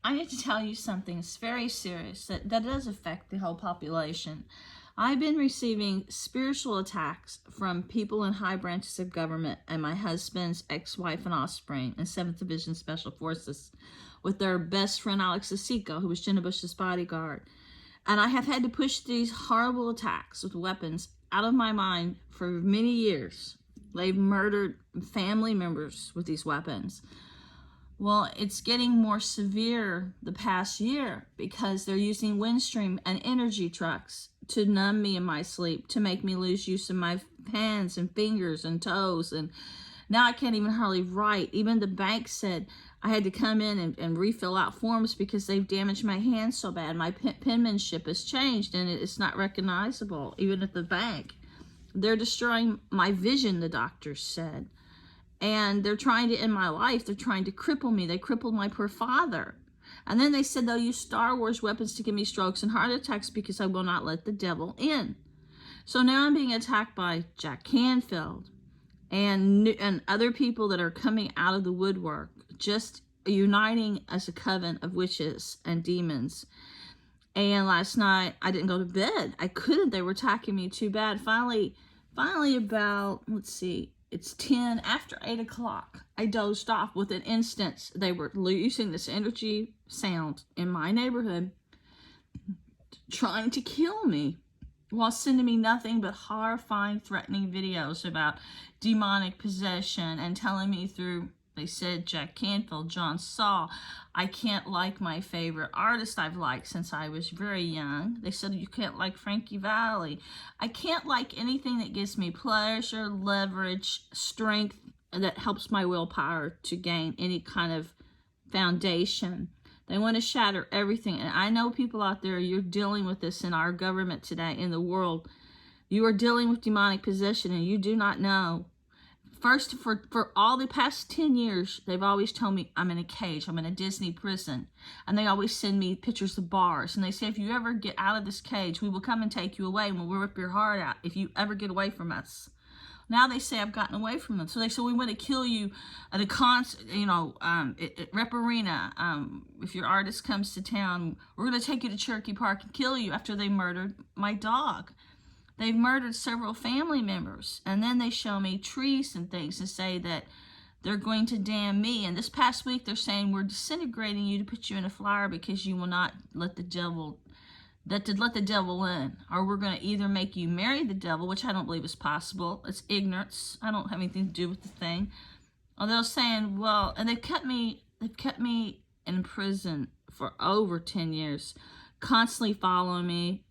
I need to tell you something. It's very serious that does affect the whole population. I've been receiving spiritual attacks from people in high branches of government and my husband's ex-wife and offspring in 7th Division Special Forces with their best friend Alex Asico, who was Jenna Bush's bodyguard. And I have had to push these horrible attacks with weapons out of my mind for many years. They've murdered family members with these weapons. Well, it's getting more severe the past year because they're using Windstream and energy trucks to numb me in my sleep, to make me lose use of my hands and fingers and toes. And now I can't even hardly write. Even the bank said I had to come in and refill out forms because they've damaged my hands so bad. My penmanship has changed and it's not recognizable, even at the bank. They're destroying my vision, the doctors said. And they're trying to end my life. They're trying to cripple me. They crippled my poor father. And then they said they'll use Star Wars weapons to give me strokes and heart attacks because I will not let the devil in. So now I'm being attacked by Jack Canfield and other people that are coming out of the woodwork, just uniting as a coven of witches and demons. And last night I didn't go to bed. I couldn't. They were attacking me too bad. Finally about, let's see, it's 10 after 8 o'clock. I dozed off within instance. They were using this energy sound in my neighborhood, trying to kill me while sending me nothing but horrifying, threatening videos about demonic possession and telling me through, they said, Jack Canfield, John Saul, I can't like my favorite artist I've liked since I was very young. They said you can't like Frankie Valli. I can't like anything that gives me pleasure, leverage, strength, that helps my willpower to gain any kind of foundation. They want to shatter everything. And I know people out there, you're dealing with this in our government today, in the world. You are dealing with demonic possession and you do not know. First, for all the past 10 years, they've always told me I'm in a cage, I'm in a Disney prison. And they always send me pictures of bars. And they say, if you ever get out of this cage, we will come and take you away and we'll rip your heart out if you ever get away from us. Now they say I've gotten away from them. So they say, we want to kill you at a concert, at Rep Arena. If your artist comes to town, we're going to take you to Cherokee Park and kill you after they murdered my dog. They've murdered several family members. And then they show me trees and things and say that they're going to damn me. And this past week, they're saying we're disintegrating you to put you in a flyer because you will not let the devil, let the devil in. Or we're going to either make you marry the devil, which I don't believe is possible. It's ignorance. I don't have anything to do with the thing. Or they're saying, well, and they've kept me in prison for over 10 years, constantly following me.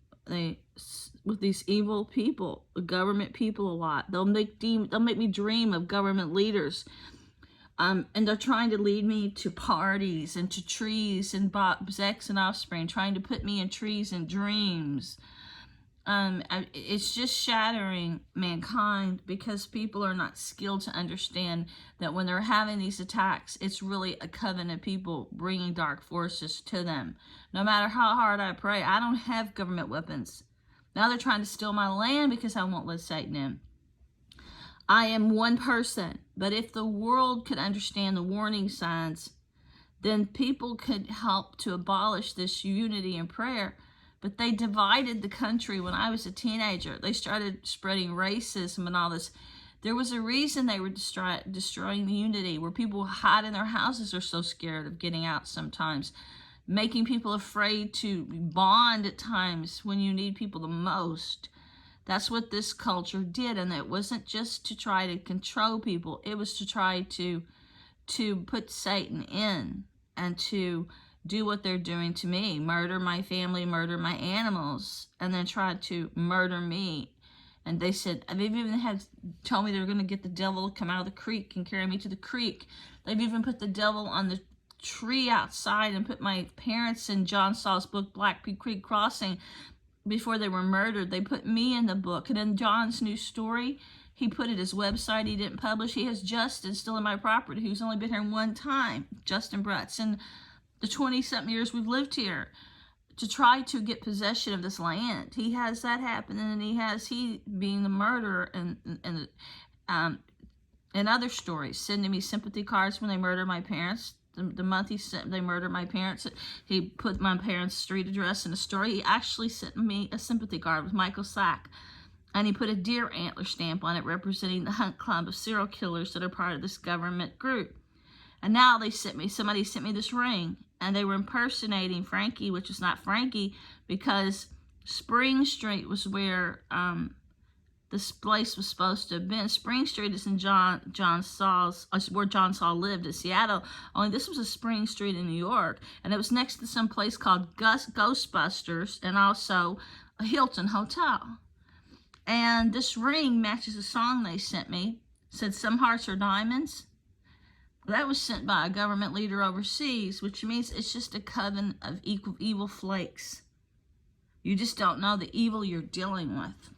With these evil people, the government people a lot. They'll make me dream of government leaders. And they're trying to lead me to parties and to trees and sex and offspring, trying to put me in trees and dreams. It's just shattering mankind because people are not skilled to understand that when they're having these attacks, it's really a coven of people bringing dark forces to them. No matter how hard I pray, I don't have government weapons. Now they're trying to steal my land because I won't let Satan in. I am one person, but if the world could understand the warning signs, then people could help to abolish this unity in prayer. But they divided the country when I was a teenager. They started spreading racism and all this. There was a reason they were destroying the unity, where people hide in their houses are so scared of getting out sometimes, making people afraid to bond at times when you need people the most. That's what this culture did, and it wasn't just to try to control people. It was to try to put Satan in and to do what they're doing to me, murder my family, murder my animals, and then try to murder me. And they said, they've even told me they were going to get the devil to come out of the creek and carry me to the creek. They've even put the devil on the tree outside and put my parents in John Saul's book, Black Creek Crossing, before they were murdered. They put me in the book. And in John's new story, he put it his website he didn't publish. He has Justin still in my property, who's only been here one time, Justin Bratz, in the 20-something years we've lived here, to try to get possession of this land. He has that happen, and he being the murderer and other stories, sending me sympathy cards when they murdered my parents, the month they murdered my parents, he put my parents' street address in a story. He actually sent me a sympathy card with Michael Sack, and he put a deer antler stamp on it representing the Hunt Club of serial killers that are part of this government group. And now somebody sent me this ring, and they were impersonating Frankie, which is not Frankie, because Spring Street was where this place was supposed to have been. Spring Street is in John Saul's, where John Saul lived in Seattle. Only this was a Spring Street in New York, and it was next to some place called Ghostbusters and also a Hilton Hotel. And this ring matches a song they sent me. It said, "Some hearts are diamonds." That was sent by a government leader overseas, which means it's just a coven of evil flakes. You just don't know the evil you're dealing with.